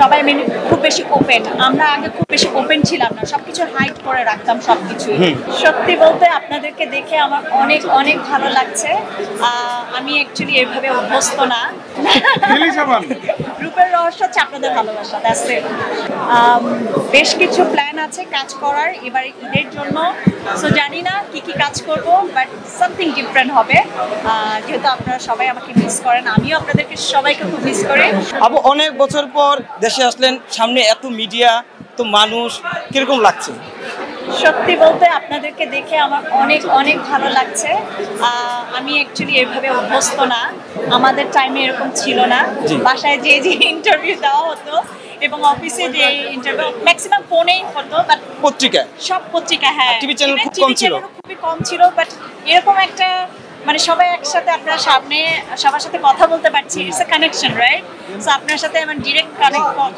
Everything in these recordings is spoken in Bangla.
সবাই খুব বেশি ওপেন। আমরা আগে খুব বেশি ওপেন ছিলাম না, সবকিছু হাইড করে রাখতাম সবকিছুই। সত্যি বলতে আপনাদেরকে দেখে আমার অনেক অনেক ভালো লাগছে। আমি অ্যাকচুয়ালি এভাবে অভ্যস্ত না। রূপের রহস্য হচ্ছে আপনাদের ভালোবাসা, দ্যাটস ইট। বেশ কিছু প্ল্যান আছে কাজ করার এবার ঈদের জন্য। সো জানি না কি কি কাজ করব, বাট সামথিং ডিফারেন্ট হবে। যেহেতু আপনারা সবাই আমাকে মিস করেন, আমিও আপনাদেরকে সবাইকে খুব মিস করি। আপু অনেক বছর পর দেশে আসলেন, সামনে এত মিডিয়া, তো মানুষ, কিরকম লাগছে? সত্যি বলতে আপনাদেরকে দেখে আমার অনেক অনেক ভালো লাগছে। আমি অ্যাকচুয়ালি এভাবে অভ্যস্ত না, আমাদের টাইমে এরকম ছিল না। বাসায় যে ইন্টারভিউ দেওয়া হতো এবং অফিসে যে ইন্টারভিউ ম্যাক্সিমাম ফোনেই হতো, বাট পত্রিকায়, সব পত্রিকা, হ্যাঁ, টিভি চ্যানেল খুব কম ছিল, খুবই কম ছিল। বাট এরকম একটা মানে সবাই একসাথে আপনার সামনে সবার সাথে কথা বলতে পারছি, it's a connection, right? So আপনার সাথে আমি ডিরেক্ট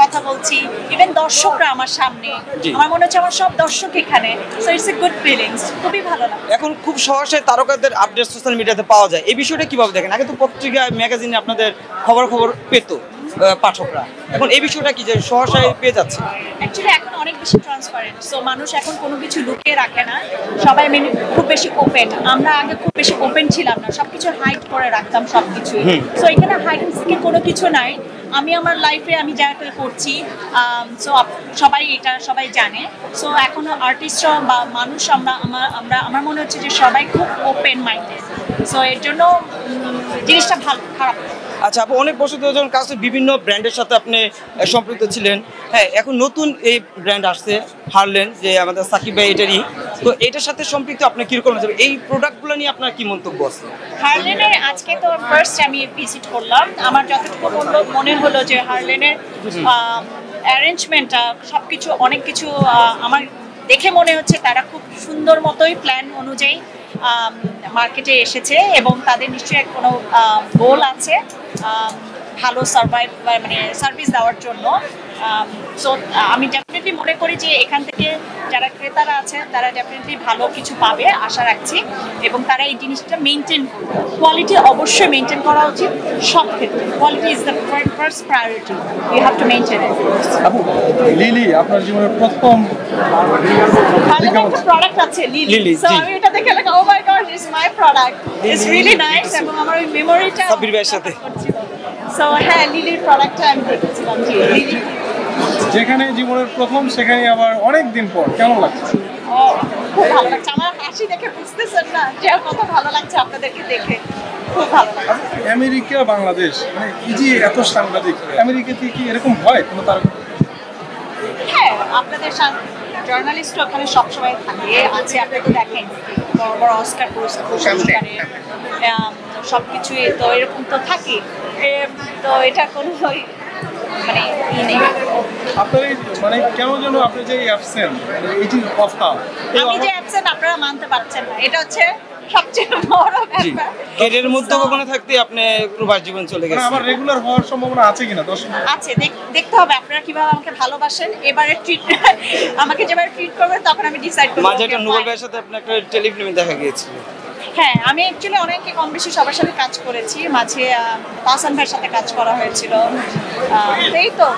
কথা বলছি, ইভেন দর্শকরা আমার সামনে, আমার মনে হচ্ছে আমার সব দর্শক এখানে। So it's a good feelings, খুবই ভালো লাগে। এখন খুব সহজে তারকাদের আপডেট সোশ্যাল মিডিয়াতে পাওয়া যায়, এই বিষয়টা কিভাবে দেখেন? আগে তো পত্রিকা ম্যাগাজিনে আপনাদের খবর পেত পাঠকরা, এখন এই বিষয়টা কি যে সহসায় পেয়ে যাচ্ছে? অ্যাকচুয়ালি এখন অনেক বেশি ট্রান্সপারেন্ট, সো মানুষ এখন কোনো কিছু লুকিয়ে রাখে না, সবাই খুব বেশি ওপেন। আমরা আগে খুব বেশি ওপেন ছিলাম না, সবকিছু হাইড করে রাখতাম সবকিছুই। সো এখানে হাইড এন্ড সিকের কোনো কিছু নাই। আমি আমার লাইফে আমি যা করছি, সো সবাই এটা সবাই জানে। সো এখনো আর্টিস্টরা বা মানুষ আমার মনে হচ্ছে যে সবাই খুব ওপেন মাইন্ডেড। সো এর জন্য জিনিসটা ভালো খারাপ। আচ্ছা আপু, অনেক বছর ধরে যখন কাছে বিভিন্ন ব্র্যান্ডের সাথে আপনি সম্পৃক্ত ছিলেন, হ্যাঁ, এখন নতুন এই ব্র্যান্ড আসছে হারলেন, যে আমাদের সাকিব ভাই, এটারই তো এটার সাথে সম্পৃক্ত আপনি কিরকম যাবে, এই প্রোডাক্টগুলো নিয়ে আপনার কি মন্তব্য আছে? হারলেনের আজকে তো ফার্স্ট আমি ভিজিট করলাম, আমার যতটুকু মনে হলো যে হারলেনের অ্যারেঞ্জমেন্টটা সবকিছু অনেক কিছু আমার দেখে মনে হচ্ছে তারা খুব সুন্দর মতোই প্ল্যান অনুযায়ী মার্কেটে এসেছে এবং তাদের নিশ্চয়ই কোনো গোল আছে ভালো মানে সার্ভিস দেওয়ার জন্য। সো আমি ডেফিনেটলি মনে করি যে এখান থেকে যারা ক্রেতারা আছে তারা ডেফিনেটলি ভালো কিছু পাবে আশা রাখছি, এবং তারা এই জিনিসটা মেনটেন করবে। কোয়ালিটি অবশ্যই মেনটেন করা উচিত সব ক্ষেত্রে। Quality is the first priority, you have to maintain it. আপু, লিলি আপনার জীবনের প্রথম প্রোডাক্ট আছে লিলি, সো আমি এটা দেখে like oh my god, it's my product, it's really nice, এবং আমার ওই মেমোরিটা সাবির ভাইয়ের সাথে। সো হ্যাঁ, লিলির প্রোডাক্টটা আমি দেখেছিলাম। জি, লিলি যেখানে জীবনের প্রথম, সেখানে আবার অনেক দিন পর, কেমন লাগছে? খুব ভালো লাগছে, আমার হাসি দেখে বুঝতেছেন না যে কত ভালো লাগছে আপনাদেরকে দেখে, খুব ভালো লাগছে। আমেরিকা বাংলাদেশ, মানে এই যে এত সাংবাদিক, আমেরিকাতে কি এরকম হয় কোনো তারকা? হ্যাঁ, আপনাদের জার্নালিস্টও ওখানে সবসময় থাকে আছে, আপনি তো দেখেন বড় বড় অস্কার পুরস্কারে সব কিছুই তো এরকম তো থাকে। তো এটা কোনো মানে ই নেই। আপনার মানে কেন যেন আপনি যে অ্যাবসেন্ট, এটি কথা আমি যে অ্যাবসেন্ট আপনারা মানতে পারছেন না, এটা হচ্ছে সবচেয়ে বড় ব্যাপার। এর মধ্যে কখনো থাকতে আপনি প্রবাস জীবন চলে গেছেন, আমার রেগুলার হওয়ার সম্ভাবনা আছে কিনা? আছে, দেখতে হবে আপনারা কিভাবে আমাকে ভালোবাসেন। এবারে ট্রিট আমাকে যেভাবে ট্রিট করবেন তখন আমি ডিসাইড করব। মাঝে একটা নোবেল ভাইয়ের সাথে আপনার একটা টেলিফিল্মে দেখা গিয়েছিল। হ্যাঁ, আমি অ্যাকচুয়ালি অনেকে কম বেশি সবার সাথে কাজ করেছি, মাঝে তাহসান ভাইয়ের সাথে কাজ করা হয়েছিল। এই তো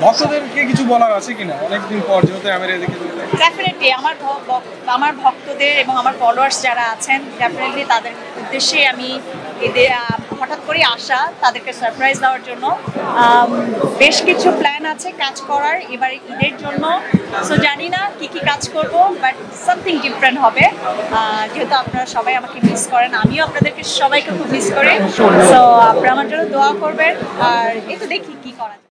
ভক্তদেরকে কিছু বলার আছে কিনা অনেকদিন পর, যেহেতু আমেরিকা দেখে? ডেফিনেটলি আমার ভক্তদের এবং আমার ফলোয়ার্স যারা আছেন, ডেফিনেটলি তাদের উদ্দেশ্যে আমি এদের হঠাৎ করে আসা, তাদেরকে সারপ্রাইজ দেওয়ার জন্য। বেশ কিছু প্ল্যান আছে কাজ করার এবার ঈদের জন্য। সো জানি না কি কি কাজ করব, বাট সামথিং ডিফারেন্ট হবে। যেহেতু আপনারা সবাই আমাকে মিস করেন, আমিও আপনাদেরকে সবাইকে খুব মিস করি। সো আপনারা আমার জন্য দোয়া করবেন, আর এই তো দেখি কি করা যায়।